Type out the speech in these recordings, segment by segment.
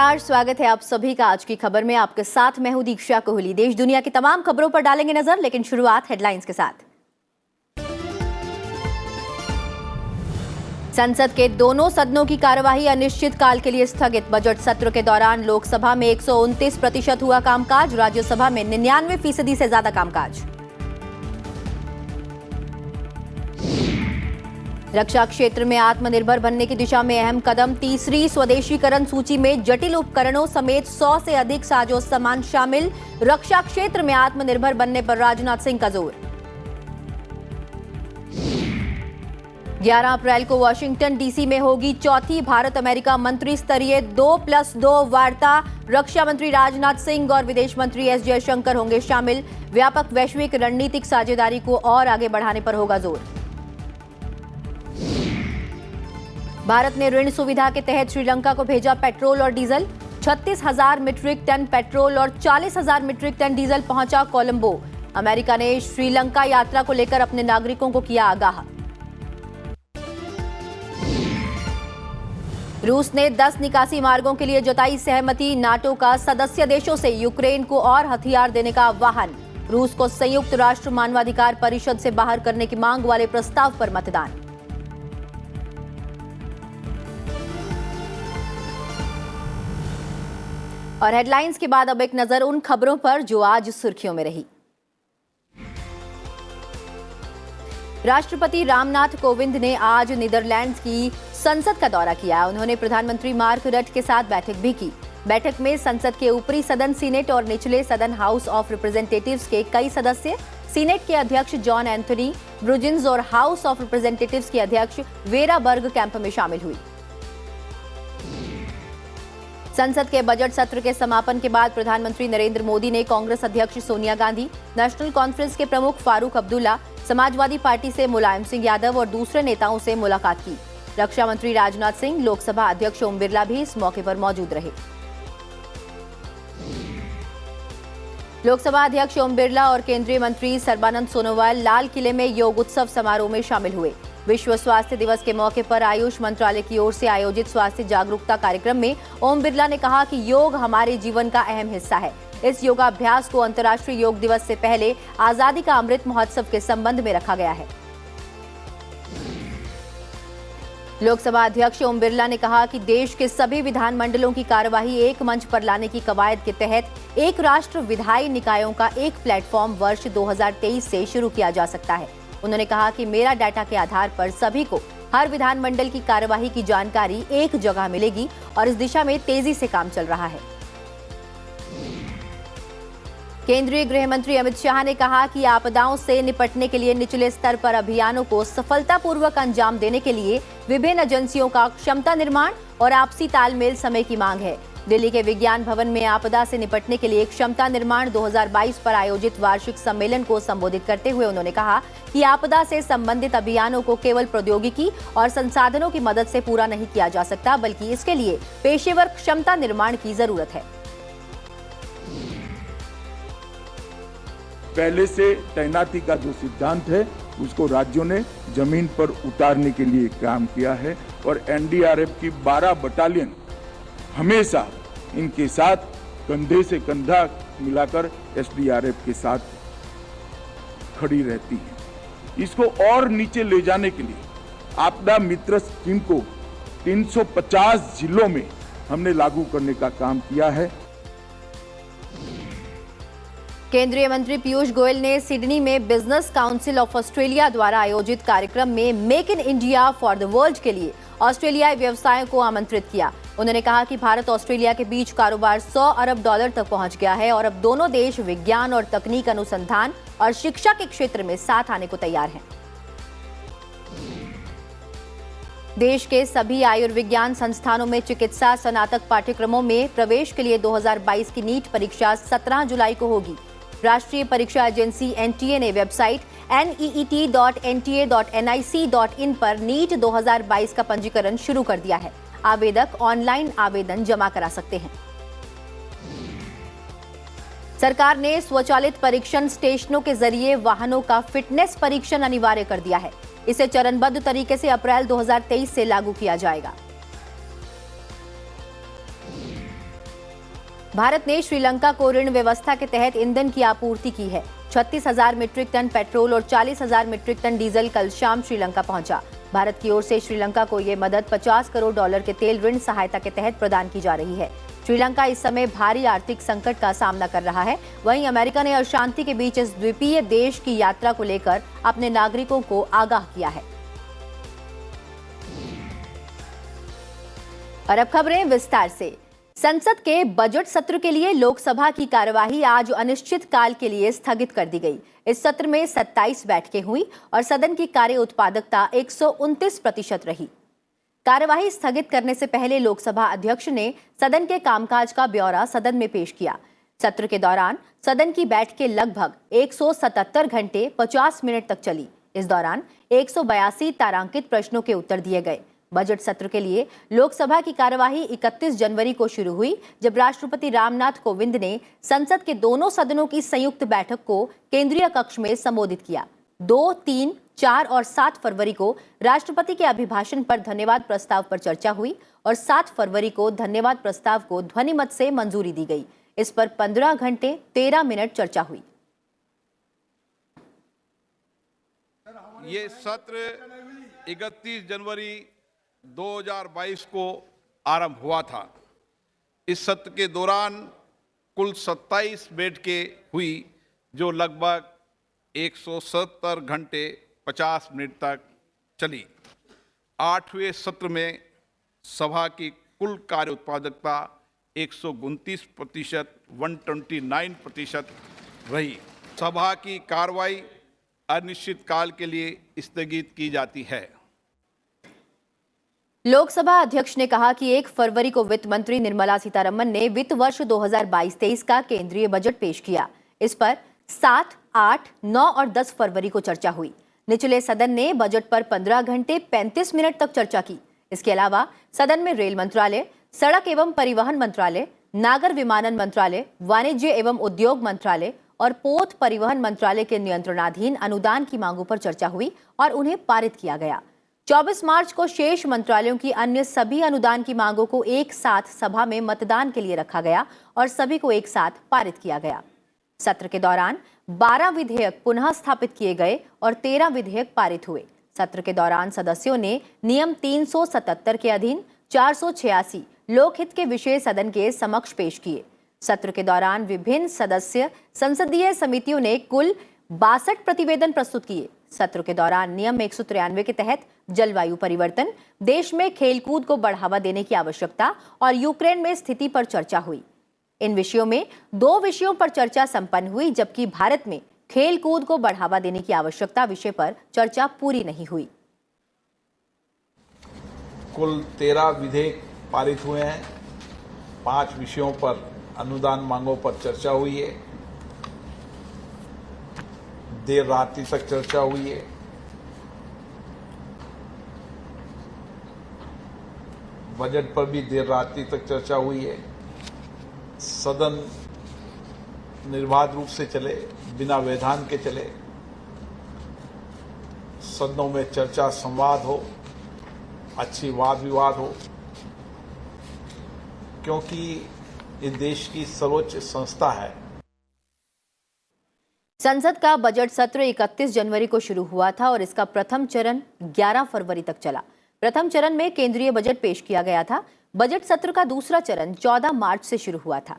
नमस्कार, स्वागत है आप सभी का आज की खबर में। आपके साथ मैं हूं दीक्षा कोहली। देश दुनिया की तमाम खबरों पर डालेंगे नजर, लेकिन शुरुआत हेडलाइंस के साथ। संसद के दोनों सदनों की कार्यवाही अनिश्चित काल के लिए स्थगित। बजट सत्र के दौरान लोकसभा में 129% हुआ कामकाज, राज्यसभा में 99% से ज्यादा कामकाज। रक्षा क्षेत्र में आत्मनिर्भर बनने की दिशा में अहम कदम। तीसरी स्वदेशीकरण सूची में जटिल उपकरणों समेत 100 से अधिक साजो सामान शामिल। रक्षा क्षेत्र में आत्मनिर्भर बनने पर राजनाथ सिंह का जोर। 11 अप्रैल को वाशिंगटन डीसी में होगी चौथी भारत अमेरिका मंत्री स्तरीय 2+2 वार्ता। रक्षा मंत्री राजनाथ सिंह और विदेश मंत्री एस जयशंकर होंगे शामिल। व्यापक वैश्विक रणनीतिक साझेदारी को और आगे बढ़ाने पर होगा जोर। भारत ने ऋण सुविधा के तहत श्रीलंका को भेजा पेट्रोल और डीजल। 36,000 मीट्रिक टन पेट्रोल और 40,000 मीट्रिक टन डीजल पहुंचा कोलंबो। अमेरिका ने श्रीलंका यात्रा को लेकर अपने नागरिकों को किया आगाह। रूस ने 10 निकासी मार्गों के लिए जताई सहमति। नाटो का सदस्य देशों से यूक्रेन को और हथियार देने का आह्वान। रूस को संयुक्त राष्ट्र मानवाधिकार परिषद से बाहर करने की मांग वाले प्रस्ताव पर मतदान। और हेडलाइंस के बाद अब एक नजर उन खबरों पर जो आज सुर्खियों में रही। राष्ट्रपति रामनाथ कोविंद ने आज नीदरलैंड्स की संसद का दौरा किया। उन्होंने प्रधानमंत्री मार्क रट के साथ बैठक भी की। बैठक में संसद के ऊपरी सदन सीनेट और निचले सदन हाउस ऑफ रिप्रेजेंटेटिव्स के कई सदस्य, सीनेट के अध्यक्ष जॉन एंथनी ब्रुजिन्स और हाउस ऑफ रिप्रेजेंटेटिव्स की अध्यक्ष वेरा बर्ग कैंप में शामिल हुई। संसद के बजट सत्र के समापन के बाद प्रधानमंत्री नरेंद्र मोदी ने कांग्रेस अध्यक्ष सोनिया गांधी, नेशनल कॉन्फ्रेंस के प्रमुख फारूक अब्दुल्ला, समाजवादी पार्टी से मुलायम सिंह यादव और दूसरे नेताओं से मुलाकात की। रक्षा मंत्री राजनाथ सिंह, लोकसभा अध्यक्ष ओम बिरला भी इस मौके पर मौजूद रहे। लोकसभा अध्यक्ष ओम बिरला और केंद्रीय मंत्री सर्बानंद सोनोवाल लाल किले में योग उत्सव समारोह में शामिल हुए। विश्व स्वास्थ्य दिवस के मौके पर आयुष मंत्रालय की ओर से आयोजित स्वास्थ्य जागरूकता कार्यक्रम में ओम बिरला ने कहा कि योग हमारे जीवन का अहम हिस्सा है। इस योगाभ्यास को अंतर्राष्ट्रीय योग दिवस से पहले आजादी का अमृत महोत्सव के संबंध में रखा गया है। लोकसभा अध्यक्ष ओम बिरला ने कहा कि देश के सभी विधानमंडलों की कार्यवाही एक मंच पर लाने की कवायद के तहत एक राष्ट्र विधायी निकायों का एक प्लेटफॉर्म वर्ष 2023 से शुरू किया जा सकता है। उन्होंने कहा कि मेरा डाटा के आधार पर सभी को हर विधानमंडल की कार्यवाही की जानकारी एक जगह मिलेगी और इस दिशा में तेजी से काम चल रहा है। केंद्रीय गृह मंत्री अमित शाह ने कहा कि आपदाओं से निपटने के लिए निचले स्तर पर अभियानों को सफलतापूर्वक अंजाम देने के लिए विभिन्न एजेंसियों का क्षमता निर्माण और आपसी तालमेल समय की मांग है। दिल्ली के विज्ञान भवन में आपदा से निपटने के लिए क्षमता निर्माण 2022 पर आयोजित वार्षिक सम्मेलन को संबोधित करते हुए उन्होंने कहा कि आपदा से संबंधित अभियानों को केवल प्रौद्योगिकी और संसाधनों की मदद से पूरा नहीं किया जा सकता, बल्कि इसके लिए पेशेवर क्षमता निर्माण की जरूरत है। पहले से तैनाती का जो सिद्धांत है उसको राज्यों ने जमीन पर उतारने के लिए काम किया है और एनडीआरएफ की 12 बटालियन हमेशा इनके साथ कंधे से कंधा मिलाकर एसडीआरएफ के साथ खड़ी रहती है। इसको और नीचे ले जाने के लिए आपदा मित्र स्कीम को 350 जिलों में हमने लागू करने का काम किया है। केंद्रीय मंत्री पीयूष गोयल ने सिडनी में बिजनेस काउंसिल ऑफ ऑस्ट्रेलिया द्वारा आयोजित कार्यक्रम में make in India for the world के लिए ऑस्ट्रेलियाई व्यवसायों को आमंत्रित किया। उन्होंने कहा कि भारत ऑस्ट्रेलिया के बीच कारोबार $100 अरब तक पहुंच गया है और अब दोनों देश विज्ञान और तकनीक अनुसंधान और शिक्षा के क्षेत्र में साथ आने को तैयार हैं। देश के सभी आयुर्विज्ञान संस्थानों में चिकित्सा स्नातक पाठ्यक्रमों में प्रवेश के लिए 2022 की नीट परीक्षा 17 जुलाई को होगी। राष्ट्रीय परीक्षा एजेंसी एनटीए ने वेबसाइट neet.nta.nic.in पर नीट 2022 का पंजीकरण शुरू कर दिया है। आवेदक ऑनलाइन आवेदन जमा करा सकते हैं। सरकार ने स्वचालित परीक्षण स्टेशनों के जरिए वाहनों का फिटनेस परीक्षण अनिवार्य कर दिया है। इसे चरणबद्ध तरीके से अप्रैल 2023 से लागू किया जाएगा। भारत ने श्रीलंका को ऋण व्यवस्था के तहत ईंधन की आपूर्ति की है। 36,000 मीट्रिक टन पेट्रोल और 40,000 मीट्रिक टन डीजल कल शाम श्रीलंका पहुंचा। भारत की ओर से श्रीलंका को ये मदद $50 करोड़ के तेल ऋण सहायता के तहत प्रदान की जा रही है। श्रीलंका इस समय भारी आर्थिक संकट का सामना कर रहा है। वहीं अमेरिका ने अशांति के बीच इस द्वीपीय देश की यात्रा को लेकर अपने नागरिकों को आगाह किया है। और अब खबरें विस्तार से। संसद के बजट सत्र के लिए लोकसभा की कार्यवाही आज अनिश्चित काल के लिए स्थगित कर दी गई। इस सत्र में 27 बैठकें हुई और सदन की कार्य उत्पादकता 129% रही। कार्यवाही स्थगित करने से पहले लोकसभा अध्यक्ष ने सदन के कामकाज का ब्यौरा सदन में पेश किया। सत्र के दौरान सदन की बैठकें लगभग 177 घंटे 50 मिनट तक चली। इस दौरान 182 तारांकित प्रश्नों के उत्तर दिए गए। बजट सत्र के लिए लोकसभा की कार्यवाही 31 जनवरी को शुरू हुई, जब राष्ट्रपति रामनाथ कोविंद ने संसद के दोनों सदनों की संयुक्त बैठक को केंद्रीय कक्ष में संबोधित किया। 2, 3, 4 और 7 फरवरी को राष्ट्रपति के अभिभाषण पर धन्यवाद प्रस्ताव पर चर्चा हुई और 7 फरवरी को धन्यवाद प्रस्ताव को ध्वनिमत से मंजूरी दी गई। इस पर 15 घंटे 13 मिनट चर्चा हुई। ये सत्र 31 जनवरी 2022 को आरंभ हुआ था। इस सत्र के दौरान कुल 27 बैठकें हुई, जो लगभग 170 घंटे 50 मिनट तक चली। 8वें सत्र में सभा की कुल कार्य उत्पादकता 129%, 129% रही। सभा की कार्रवाई अनिश्चित काल के लिए स्थगित की जाती है। लोकसभा अध्यक्ष ने कहा कि 1 फरवरी को वित्त मंत्री निर्मला सीतारमण ने वित्त वर्ष 2022-23 का केंद्रीय बजट पेश किया। इस पर 7, 8, 9 और 10 फरवरी को चर्चा हुई। निचले सदन ने बजट पर 15 घंटे 35 मिनट तक चर्चा की। इसके अलावा सदन में रेल मंत्रालय, सड़क एवं परिवहन मंत्रालय, नागर विमानन मंत्रालय, वाणिज्य एवं उद्योग मंत्रालय और पोत परिवहन मंत्रालय के नियंत्रणाधीन अनुदान की मांगों पर चर्चा हुई और उन्हें पारित किया गया। 24 मार्च को शेष मंत्रालयों की अन्य सभी अनुदान की मांगों को एक साथ सभा में मतदान के लिए रखा गया और सभी को एक साथ पारित किया गया। सत्र के दौरान 12 विधेयक पुनः स्थापित किए गए और 13 विधेयक पारित हुए। सत्र के दौरान सदस्यों ने नियम 377 के अधीन 486 लोकहित के विषय सदन के समक्ष पेश किए। सत्र के दौरान विभिन्न सदस्य संसदीय समितियों ने कुल 62 प्रतिवेदन प्रस्तुत किए। सत्र के दौरान नियम 193 के तहत जलवायु परिवर्तन, देश में खेलकूद को बढ़ावा देने की आवश्यकता और यूक्रेन में स्थिति पर चर्चा हुई। इन विषयों में 2 विषयों पर चर्चा संपन्न हुई, जबकि भारत में खेलकूद को बढ़ावा देने की आवश्यकता विषय पर चर्चा पूरी नहीं हुई। कुल 13 विधेयक पारित हुए हैं। 5 विषयों पर अनुदान मांगों पर चर्चा हुई है। देर रात्रि तक चर्चा हुई है। बजट पर भी देर रात्रि तक चर्चा हुई है। सदन निर्बाध रूप से चले, बिना व्यवधान के चले। सदनों में चर्चा संवाद हो, अच्छी वाद विवाद हो, क्योंकि ये देश की सर्वोच्च संस्था है। संसद का बजट सत्र 31 जनवरी को शुरू हुआ था और इसका प्रथम चरण 11 फरवरी तक चला। प्रथम चरण में केंद्रीय बजट पेश किया गया था। बजट सत्र का दूसरा चरण 14 मार्च से शुरू हुआ था।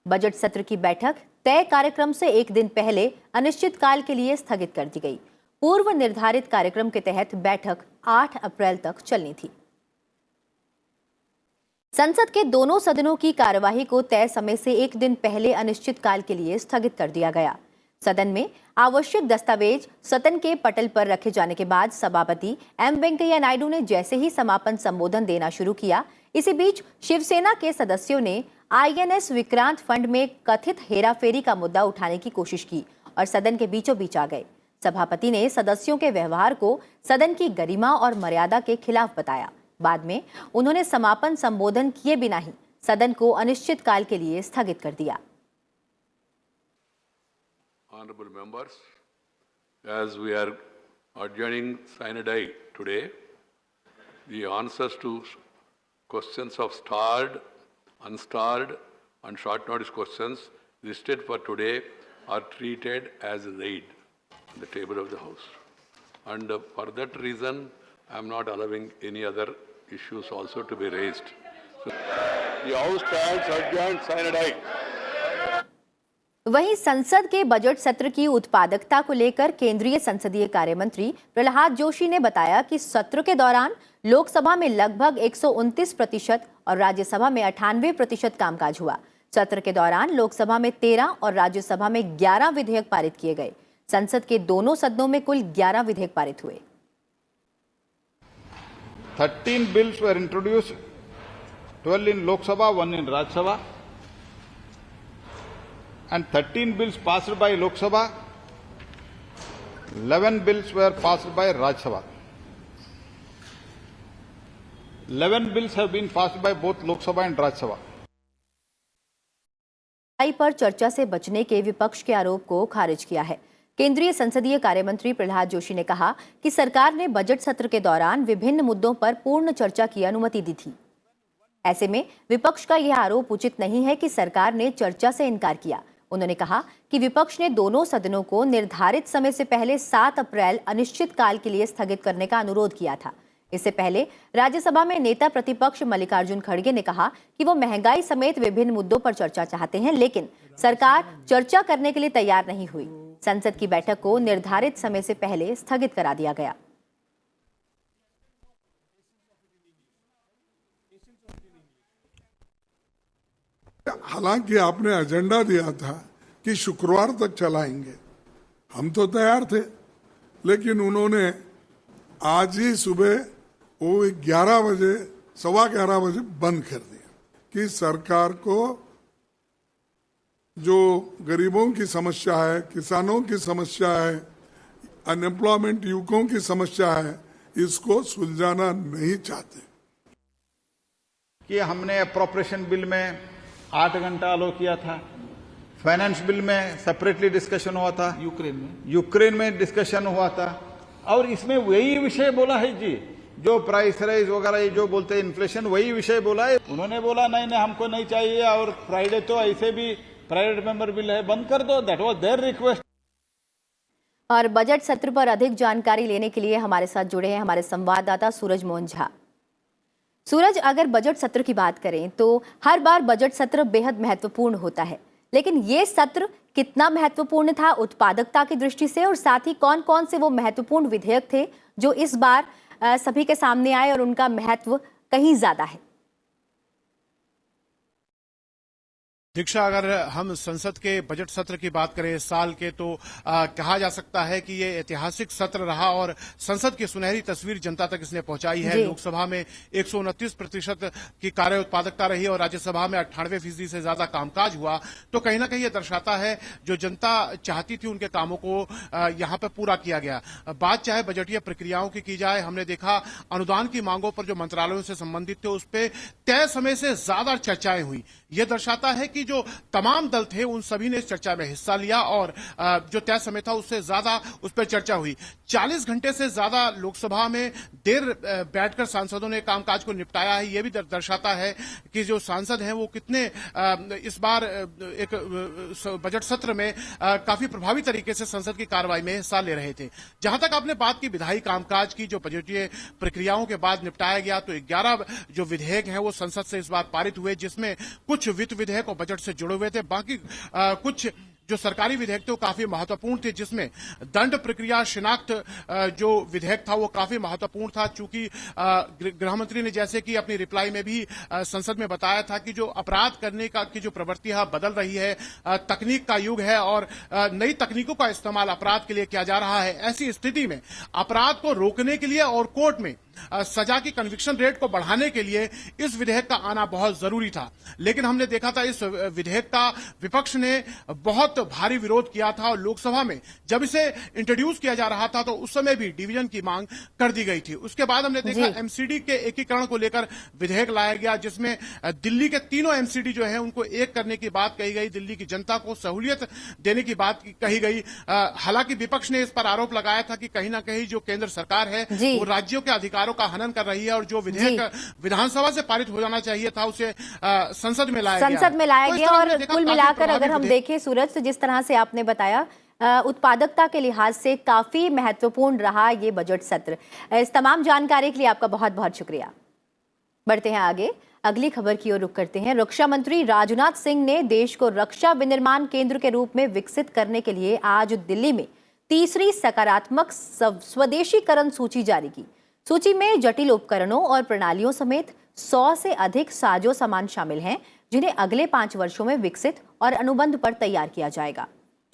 बजट सत्र की बैठक तय कार्यक्रम से एक दिन पहले अनिश्चितकाल के लिए स्थगित कर दी गई। पूर्व निर्धारित कार्यक्रम के तहत बैठक 8 अप्रैल तक चलनी थी। संसद के दोनों सदनों की कार्यवाही को तय समय से एक दिन पहले अनिश्चितकाल के लिए स्थगित कर दिया गया। सदन में आवश्यक दस्तावेज सदन के पटल पर रखे जाने के बाद सभापति एम वेंकैया नायडू ने जैसे ही समापन संबोधन देना शुरू किया, इसी बीच शिवसेना के सदस्यों ने आईएनएस विक्रांत फंड में कथित हेराफेरी का मुद्दा उठाने की कोशिश की और सदन के बीचों बीच आ गए। सभापति ने सदस्यों के व्यवहार को सदन की गरिमा और मर्यादा के खिलाफ बताया। बाद में उन्होंने समापन संबोधन किए बिना ही सदन को अनिश्चितकाल के लिए स्थगित कर दिया। Honorable members, as we are adjourning sine die today, the answers to questions of starred, unstarred and short notice questions listed for today are treated as read on the table of the House. And for that reason, I am not allowing any other issues also to be raised. So, the House stands adjourned, sine die. वहीं संसद के budget सत्र की उत्पादकता को लेकर केंद्रीय संसदीय कार्य मंत्री प्रहलाद जोशी ने बताया कि सत्र के दौरान लोकसभा में लगभग 129% और राज्यसभा में 98% कामकाज हुआ। सत्र के दौरान लोकसभा में 13 और राज्यसभा में 11 विधेयक पारित किए गए। संसद के दोनों सदनों में कुल 11 विधेयक पारित हुए। 13 bills were introduced, 12 in Lok Sabha, 1 in Rajya Sabha, and 13 bills passed by Lok Sabha, 11 bills were passed by Rajya Sabha. 11 bills have been passed by both Lok Sabha and Rajya Sabha. पर चर्चा से बचने के विपक्ष के आरोप को खारिज किया है। केंद्रीय संसदीय कार्य मंत्री प्रहलाद जोशी ने कहा कि सरकार ने बजट सत्र के दौरान विभिन्न मुद्दों पर पूर्ण चर्चा की अनुमति दी थी। ऐसे में विपक्ष का यह आरोप उचित नहीं है कि सरकार ने चर्चा से इनकार किया। उन्होंने कहा कि विपक्ष ने दोनों सदनों को निर्धारित समय से पहले 7 अप्रैल अनिश्चित काल के लिए स्थगित करने का अनुरोध किया था। इससे पहले राज्यसभा में नेता प्रतिपक्ष मल्लिकार्जुन खड़गे ने कहा कि वो महंगाई समेत विभिन्न मुद्दों पर चर्चा चाहते हैं, लेकिन सरकार चर्चा करने के लिए तैयार नहीं हुई। संसद की बैठक को निर्धारित समय से पहले स्थगित करा दिया गया। हालांकि आपने एजेंडा दिया था कि शुक्रवार तक चलाएंगे, हम तो तैयार थे, लेकिन उन्होंने आज ही सुबह वो 11 बजे, 11:15 बजे बंद कर दिया कि सरकार को जो गरीबों की समस्या है, किसानों की समस्या है, अनएम्प्लॉयमेंट युवकों की समस्या है, इसको सुलझाना नहीं चाहते। कि हमने अप्रोप्रिएशन बिल में 8 घंटा अलो किया था, फाइनेंस बिल में सेपरेटली डिस्कशन हुआ था, यूक्रेन में डिस्कशन हुआ था, और इसमें वही विषय बोला है जी, जो प्राइस राइज वगैरह जो बोलते हैं इन्फ्लेशन, वही विषय बोला है। उन्होंने बोला नहीं हमको नहीं चाहिए, और फ्राइडे तो ऐसे भी प्राइवेट मेंबर बिल है, बंद कर दो। That was there request. और बजट सत्र पर अधिक जानकारी लेने के लिए हमारे साथ जुड़े हैं हमारे संवाददाता सूरज मोहन झा। सूरज, अगर बजट सत्र की बात करें तो हर बार बजट सत्र बेहद महत्वपूर्ण होता है, लेकिन ये सत्र कितना महत्वपूर्ण था उत्पादकता की दृष्टि से, और साथ ही कौन कौन से वो महत्वपूर्ण विधेयक थे जो इस बार सभी के सामने आए और उनका महत्व कहीं ज्यादा है? दीक्षा, अगर हम संसद के बजट सत्र की बात करें इस साल के, तो कहा जा सकता है कि ये ऐतिहासिक सत्र रहा और संसद की सुनहरी तस्वीर जनता तक इसने पहुंचाई है। लोकसभा में 129% की कार्य उत्पादकता रही और राज्यसभा में 98% से ज्यादा कामकाज हुआ। तो कहीं ना कहीं ये दर्शाता है जो जनता चाहती थी उनके कामों को यहाँ पर पूरा किया गया। बात चाहे बजटीय प्रक्रियाओं की जाए, हमने देखा अनुदान की मांगों पर जो मंत्रालयों से संबंधित थे उस पर तय समय से ज्यादा चर्चाएं हुई। यह दर्शाता है कि जो तमाम दल थे उन सभी ने इस चर्चा में हिस्सा लिया और जो तय समय था उससे ज्यादा उस पर चर्चा हुई। 40 घंटे से ज्यादा लोकसभा में देर बैठकर सांसदों ने कामकाज को निपटाया है। यह भी दर्शाता है कि जो सांसद हैं वो कितने इस बार एक बजट सत्र में काफी प्रभावी तरीके से संसद की कार्रवाई में हिस्सा ले रहे थे। जहां तक आपने बात की विधायी कामकाज की, जो बजटीय प्रक्रियाओं के बाद निपटाया गया, तो 11 जो विधेयक हैं वो संसद से इस बार पारित हुए, जिसमें कुछ वित्त विधेयक और बजट से जुड़े हुए थे। बाकी कुछ जो सरकारी विधेयक थे वो काफी महत्वपूर्ण थे, जिसमें दंड प्रक्रिया शिनाख्त जो विधेयक था वो काफी महत्वपूर्ण था। चूंकि गृह मंत्री ने जैसे कि अपनी रिप्लाई में भी संसद में बताया था कि जो अपराध करने का की जो प्रवृत्ति है बदल रही है, तकनीक का युग है और नई तकनीकों का इस्तेमाल अपराध के लिए किया जा रहा है। ऐसी स्थिति में अपराध को रोकने के लिए और कोर्ट में सजा की कन्विक्शन रेट को बढ़ाने के लिए इस विधेयक का आना बहुत जरूरी था। लेकिन हमने देखा था इस विधेयक का विपक्ष ने बहुत भारी विरोध किया था और लोकसभा में जब इसे इंट्रोड्यूस किया जा रहा था तो उस समय भी डिवीजन की मांग कर दी गई थी। उसके बाद हमने देखा एमसीडी के एकीकरण को लेकर विधेयक लाया गया, जिसमें दिल्ली के तीनों एमसीडी जो है उनको एक करने की बात कही गई, दिल्ली की जनता को सहूलियत देने की बात कही गई। हालांकि विपक्ष ने इस पर आरोप लगाया था कि कहीं ना कहीं जो केंद्र सरकार है वो राज्यों के अधिकार अधिकारों का हनन कर रही है और जो विधेयक विधानसभा से पारित हो जाना चाहिए था उसे संसद में लाया संसद में लाया तो इस गया। तरह और हमने देखा कुल काफी मिलाकर अगर प्रभावी हम विधेयक- देखें सूरज, तो जिस तरह से आपने बताया उत्पादकता के लिहाज से काफी महत्वपूर्ण रहा ये बजट सत्र। इस तमाम जानकारी के लिए आपका बहुत बहुत शुक्रिया। बढ़ते हैं आगे, अगली खबर की ओर रुख करते हैं। रक्षा मंत्री राजनाथ सिंह ने देश को रक्षा विनिर्माण केंद्र के रूप में विकसित करने के लिए आज दिल्ली में तीसरी सकारात्मक स्वदेशीकरण सूची जारी की। सूची में जटिल उपकरणों और प्रणालियों समेत 100 से अधिक साजो सामान शामिल हैं, जिन्हें अगले 5 वर्षों में विकसित और अनुबंध पर तैयार किया जाएगा।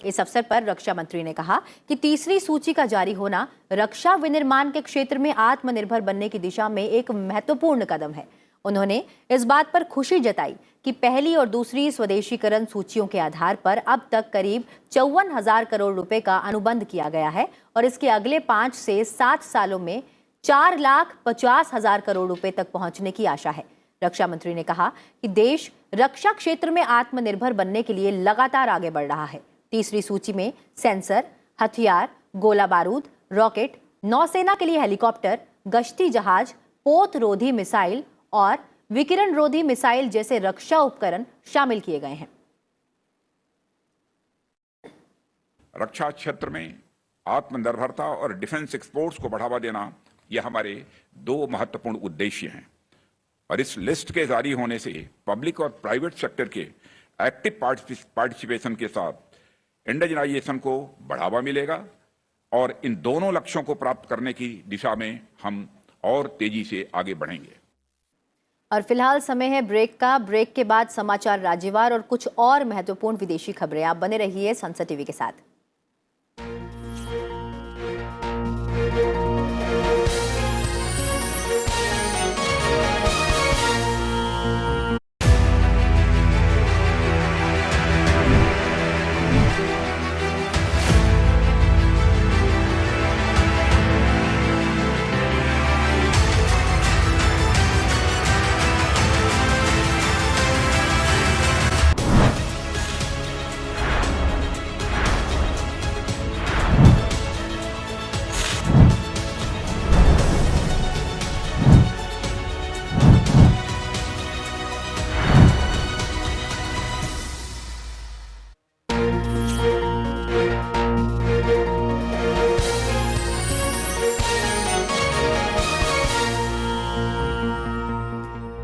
इस अवसर पर रक्षा मंत्री ने कहा कि तीसरी सूची का जारी होना रक्षा विनिर्माण के क्षेत्र में आत्मनिर्भर बनने की दिशा में एक महत्वपूर्ण कदम है। उन्होंने इस बात पर खुशी जताई कि पहली और दूसरी स्वदेशीकरण सूचियों के आधार पर अब तक करीब 54,000 करोड़ रुपए का अनुबंध किया गया है और इसके अगले 5 से 7 सालों में 4,50,000 करोड़ रुपए तक पहुंचने की आशा है। रक्षा मंत्री ने कहा कि देश रक्षा क्षेत्र में आत्मनिर्भर बनने के लिए लगातार आगे बढ़ रहा है। तीसरी सूची में सेंसर, हथियार, गोला बारूद, रॉकेट, नौसेना के लिए हेलीकॉप्टर, गश्ती जहाज, पोत रोधी मिसाइल और विकिरण रोधी मिसाइल जैसे रक्षा उपकरण शामिल किए गए हैं। रक्षा क्षेत्र में आत्मनिर्भरता और डिफेंस एक्सपोर्ट्स को बढ़ावा देना यह हमारे 2 महत्वपूर्ण उद्देश्य हैं और इस लिस्ट के जारी होने से पब्लिक और प्राइवेट सेक्टर के एक्टिव पार्टिसिपेशन के साथ इंडिजिनाइजेशन को बढ़ावा मिलेगा और इन दोनों लक्ष्यों को प्राप्त करने की दिशा में हम और तेजी से आगे बढ़ेंगे। और फिलहाल समय है ब्रेक का। ब्रेक के बाद समाचार राज्यवार और कुछ और महत्वपूर्ण विदेशी खबरें। आप बने रहिए संसद टीवी के साथ।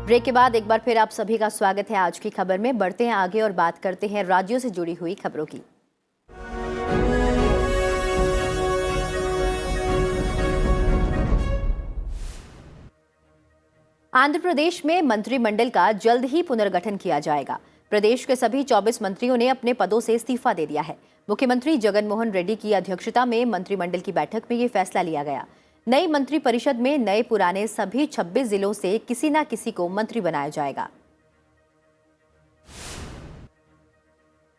ब्रेक के बाद एक बार फिर आप सभी का स्वागत है आज की खबर में। बढ़ते हैं आगे और बात करते हैं राज्यों से जुड़ी हुई खबरों की। आंध्र प्रदेश में मंत्रिमंडल का जल्द ही पुनर्गठन किया जाएगा। प्रदेश के सभी 24 मंत्रियों ने अपने पदों से इस्तीफा दे दिया है। मुख्यमंत्री जगन मोहन रेड्डी की अध्यक्षता में मंत्रिमंडल की बैठक में ये फैसला लिया गया। नई मंत्रिपरिषद में नए पुराने सभी 26 जिलों से किसी न किसी को मंत्री बनाया जाएगा।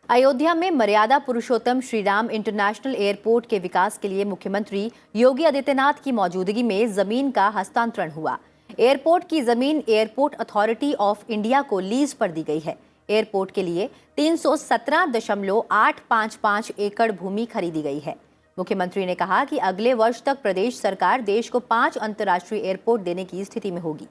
अयोध्या में मर्यादा पुरुषोत्तम श्रीराम इंटरनेशनल एयरपोर्ट के विकास के लिए मुख्यमंत्री योगी आदित्यनाथ की मौजूदगी में जमीन का हस्तांतरण हुआ। एयरपोर्ट की जमीन एयरपोर्ट अथॉरिटी ऑफ इंडिया को लीज पर दी गई है। एयरपोर्ट के लिए 317.855 एकड़ भूमि खरीदी गई है। मुख्यमंत्री ने कहा कि अगले वर्ष तक प्रदेश सरकार देश को 5 अंतर्राष्ट्रीय एयरपोर्ट देने की स्थिति में होगी।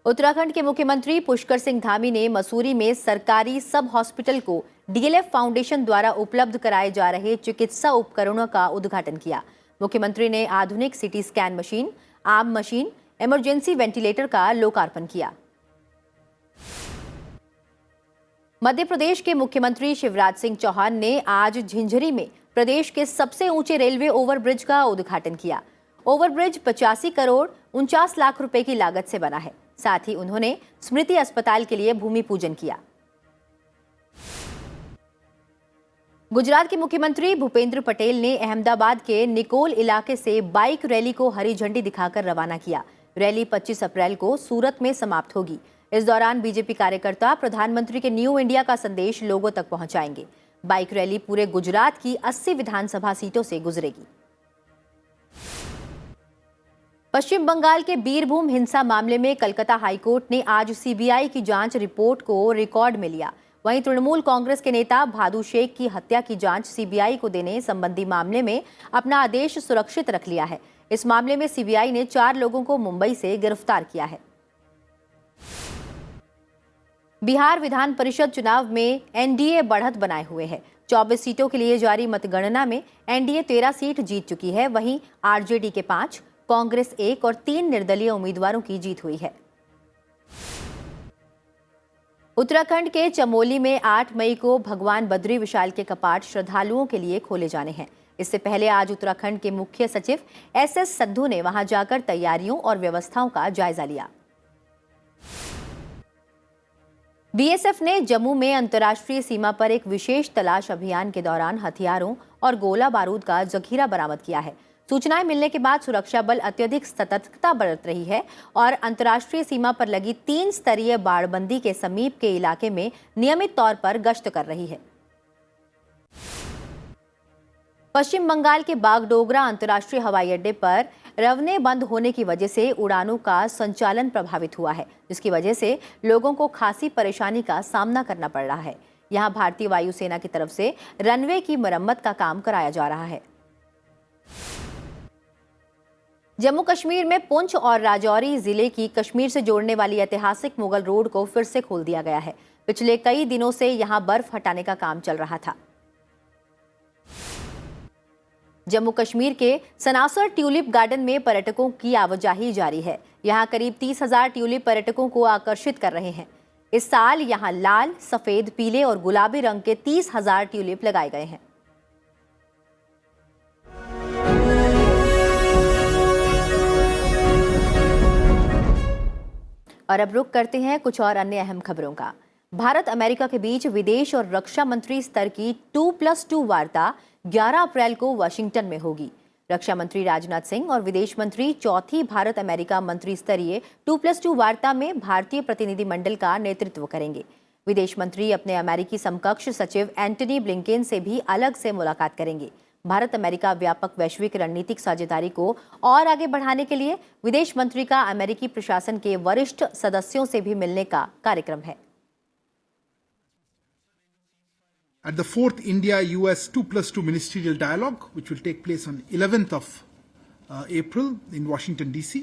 उत्तराखंड के मुख्यमंत्री पुष्कर सिंह धामी ने मसूरी में सरकारी सब हॉस्पिटल को डीएलएफ फाउंडेशन द्वारा उपलब्ध कराए जा रहे चिकित्सा उपकरणों का उद्घाटन किया। मुख्यमंत्री ने आधुनिक CT scan machine, arm machine, emergency ventilator का लोकार्पण किया। मध्य प्रदेश के मुख्यमंत्री शिवराज सिंह चौहान ने आज झिंझरी में प्रदेश के सबसे ऊंचे रेलवे ओवरब्रिज का उद्घाटन किया। ओवरब्रिज 85 करोड़ 49 लाख रुपए की लागत से बना है। साथ ही उन्होंने स्मृति अस्पताल के लिए भूमि पूजन किया। गुजरात के मुख्यमंत्री भूपेंद्र पटेल ने अहमदाबाद के निकोल इलाके से बाइक रैली को हरी झंडी दिखाकर रवाना किया। रैली 25 अप्रैल को सूरत में समाप्त होगी। इस दौरान बीजेपी कार्यकर्ता प्रधानमंत्री के न्यू इंडिया का संदेश लोगों तक पहुंचाएंगे। बाइक रैली पूरे गुजरात की 80 विधानसभा सीटों से गुजरेगी। पश्चिम बंगाल के बीरभूम हिंसा मामले में कलकत्ता हाईकोर्ट ने आज सीबीआई की जांच रिपोर्ट को रिकॉर्ड में लिया। वहीं तृणमूल कांग्रेस के नेता भादु शेख की हत्या की जांच सीबीआई को देने संबंधी मामले में अपना आदेश सुरक्षित रख लिया है। इस मामले में सीबीआई ने 4 लोगों को मुंबई से गिरफ्तार किया है। बिहार विधान परिषद चुनाव में एनडीए बढ़त बनाए हुए है। 24 सीटों के लिए जारी मतगणना में एनडीए 13 सीट जीत चुकी है। वहीं आरजेडी के 5, कांग्रेस 1 और 3 निर्दलीय उम्मीदवारों की जीत हुई है। उत्तराखंड के चमोली में 8 मई को भगवान बद्री विशाल के कपाट श्रद्धालुओं के लिए खोले जाने हैं। इससे पहले आज उत्तराखंड के मुख्य सचिव एसएस संधू ने वहां जाकर तैयारियों और व्यवस्थाओं का जायजा लिया। बीएसएफ ने जम्मू में अंतर्राष्ट्रीय सीमा पर एक विशेष तलाश अभियान के दौरान हथियारों और गोला बारूद का जखीरा बरामद किया है। सूचनाएं मिलने के बाद सुरक्षा बल अत्यधिक सतर्कता बरत रही है और अंतर्राष्ट्रीय सीमा पर लगी 3 स्तरीय बाड़बंदी के समीप के इलाके में नियमित तौर पर गश्त कर रही है। पश्चिम बंगाल के बागडोगरा अंतर्राष्ट्रीय हवाई अड्डे पर रवने बंद होने की वजह से उड़ानों का संचालन प्रभावित हुआ है, जिसकी वजह से लोगों को खासी परेशानी का सामना करना पड़ रहा है। यहां भारतीय वायुसेना की तरफ से रनवे की मरम्मत का काम कराया जा रहा है। जम्मू कश्मीर में पुंछ और राजौरी जिले की कश्मीर से जोड़ने वाली ऐतिहासिक मुगल रोड को फिर से खोल दिया गया है। पिछले कई दिनों से यहां बर्फ हटाने का काम चल रहा था। जम्मू कश्मीर के सनासर ट्यूलिप गार्डन में पर्यटकों की आवाजाही जारी है। यहां करीब 30,000 ट्यूलिप पर्यटकों को आकर्षित कर रहे हैं। इस साल यहां लाल, सफेद, पीले और गुलाबी रंग के 30,000 ट्यूलिप लगाए गए हैं। और अब रुक करते हैं कुछ और अन्य अहम खबरों का। भारत अमेरिका के बीच विदेश और रक्षा मंत्री स्तर की 2+2 वार्ता 11 अप्रैल को वाशिंगटन में होगी। रक्षा मंत्री राजनाथ सिंह और विदेश मंत्री चौथी भारत अमेरिका मंत्री स्तरीय 2+2 वार्ता में भारतीय प्रतिनिधिमंडल का नेतृत्व करेंगे। विदेश मंत्री अपने अमेरिकी समकक्ष सचिव एंटनी ब्लिंकेन से भी अलग से मुलाकात करेंगे। भारत अमेरिका व्यापक वैश्विक रणनीतिक साझेदारी को और आगे बढ़ाने के लिए विदेश मंत्री का अमेरिकी प्रशासन के वरिष्ठ सदस्यों से भी मिलने का कार्यक्रम है। At the 4th India-US 2+2 ministerial dialogue, which will take place on 11th of April in Washington, D.C.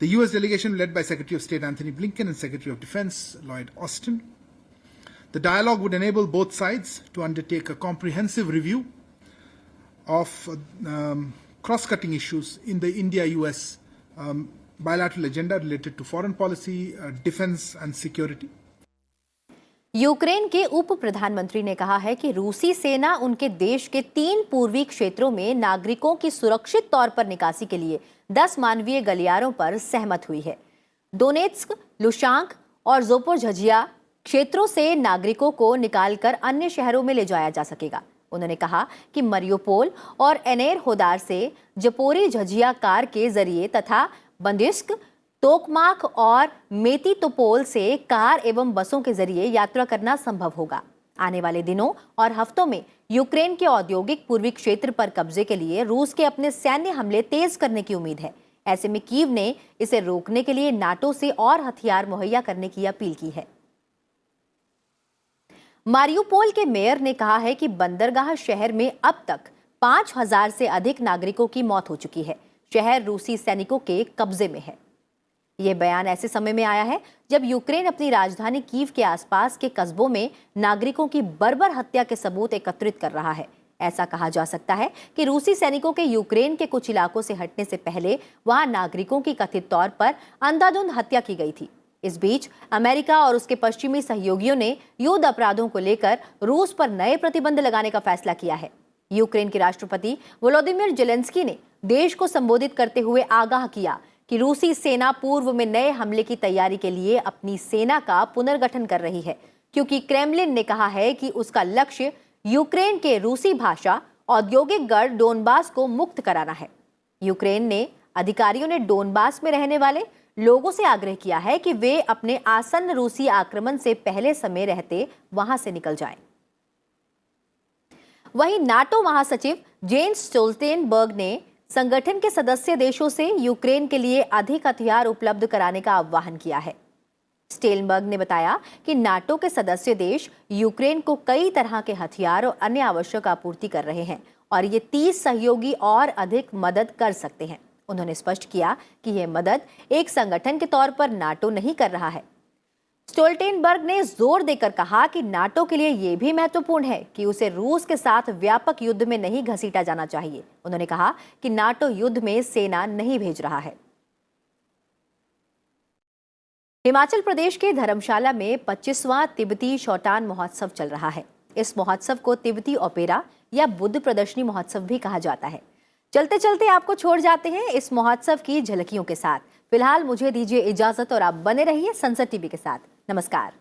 The US delegation led by Secretary of State Anthony Blinken and Secretary of Defense Lloyd Austin. The dialogue would enable both sides to undertake a comprehensive review of cross-cutting issues in the India-US bilateral agenda related to foreign policy, defense and security. Ukraine के उप प्रधानमंत्री ने कहा है कि रूसी सेना उनके देश के 3 पूर्वी क्षेत्रों में नागरिकों की सुरक्षित तौर पर निकासी के लिए 10 मानवीय गलियारों पर सहमत हुई है। दोनेत्स्क, लुशांक और ज़ोपोरझिया क्षेत्रों से नागरिकों को निकालकर अन्य शहरों में ले जाया जा सकेगा। उन्होंने कहा कि मरियोपोल और एनेर होदार से जपोरिझिया कार के जरिए तथा बंदिस्क, तोकमाक और मेतितोपोल से कार एवं बसों के जरिए यात्रा करना संभव होगा। आने वाले दिनों और हफ्तों में यूक्रेन के औद्योगिक पूर्वी क्षेत्र पर कब्जे के लिए रूस के अपने सैन्य हमले तेज करने की उम्मीद है। ऐसे में कीव ने इसे रोकने के लिए नाटो से और हथियार मुहैया करने की अपील की है। मारियोपोल के मेयर ने कहा है कि बंदरगाह शहर में अब तक 5,000 से अधिक नागरिकों की मौत हो चुकी है। शहर रूसी सैनिकों के कब्जे में है। यह बयान ऐसे समय में आया है जब यूक्रेन अपनी राजधानी कीव के आसपास के कस्बों में नागरिकों की बर्बर हत्या के सबूत एकत्रित कर रहा है। ऐसा कहा जा सकता है कि रूसी सैनिकों के यूक्रेन के कुछ इलाकों से हटने से पहले वहां नागरिकों की कथित तौर पर अंधाधुंध हत्या की गई थी। इस बीच अमेरिका और उसके पश्चिमी सहयोगियों ने युद्ध अपराधों को लेकर रूस पर नए प्रतिबंध लगाने का फैसला किया है। यूक्रेन के राष्ट्रपति वोलोदिमीर जेलेंस्की ने देश को संबोधित करते हुए आगाह किया कि रूसी सेना पूर्व में नए हमले की तैयारी के लिए अपनी सेना का पुनर्गठन कर रही है, क्योंकि क्रेमलिन ने कहा है कि उसका लक्ष्य यूक्रेन के रूसी भाषा औद्योगिक गढ़ डोनबास को मुक्त कराना है। यूक्रेन ने अधिकारियों ने डोनबास में रहने वाले लोगों से आग्रह किया है कि वे अपने आसन्न रूसी आक्रमण से पहले समय रहते वहां से निकल जाएं। वहीं नाटो महासचिव जेन्स स्टोल्टेनबर्ग ने संगठन के सदस्य देशों से यूक्रेन के लिए अधिक हथियार उपलब्ध कराने का आह्वान किया है। स्टेलबर्ग ने बताया कि नाटो के सदस्य देश यूक्रेन को कई तरह के हथियार और अन्य आवश्यक आपूर्ति कर रहे हैं और ये 30 सहयोगी और अधिक मदद कर सकते हैं। उन्होंने स्पष्ट किया कि यह मदद एक संगठन के तौर पर नाटो नहीं कर रहा है। स्टोल्टेनबर्ग ने जोर देकर कहा कि नाटो के लिए यह भी महत्वपूर्ण है कि उसे रूस के साथ व्यापक युद्ध में नहीं घसीटा जाना चाहिए। उन्होंने कहा कि नाटो युद्ध में सेना नहीं भेज रहा है। हिमाचल प्रदेश के धर्मशाला में 25वां तिब्बती शौटान महोत्सव चल रहा है। इस महोत्सव को तिब्बती ओपेरा या बुद्ध प्रदर्शनी महोत्सव भी कहा जाता है। चलते चलते आपको छोड़ जाते हैं इस महोत्सव की झलकियों के साथ। फिलहाल मुझे दीजिए इजाजत और आप बने रहिए संसद टीवी के साथ। नमस्कार।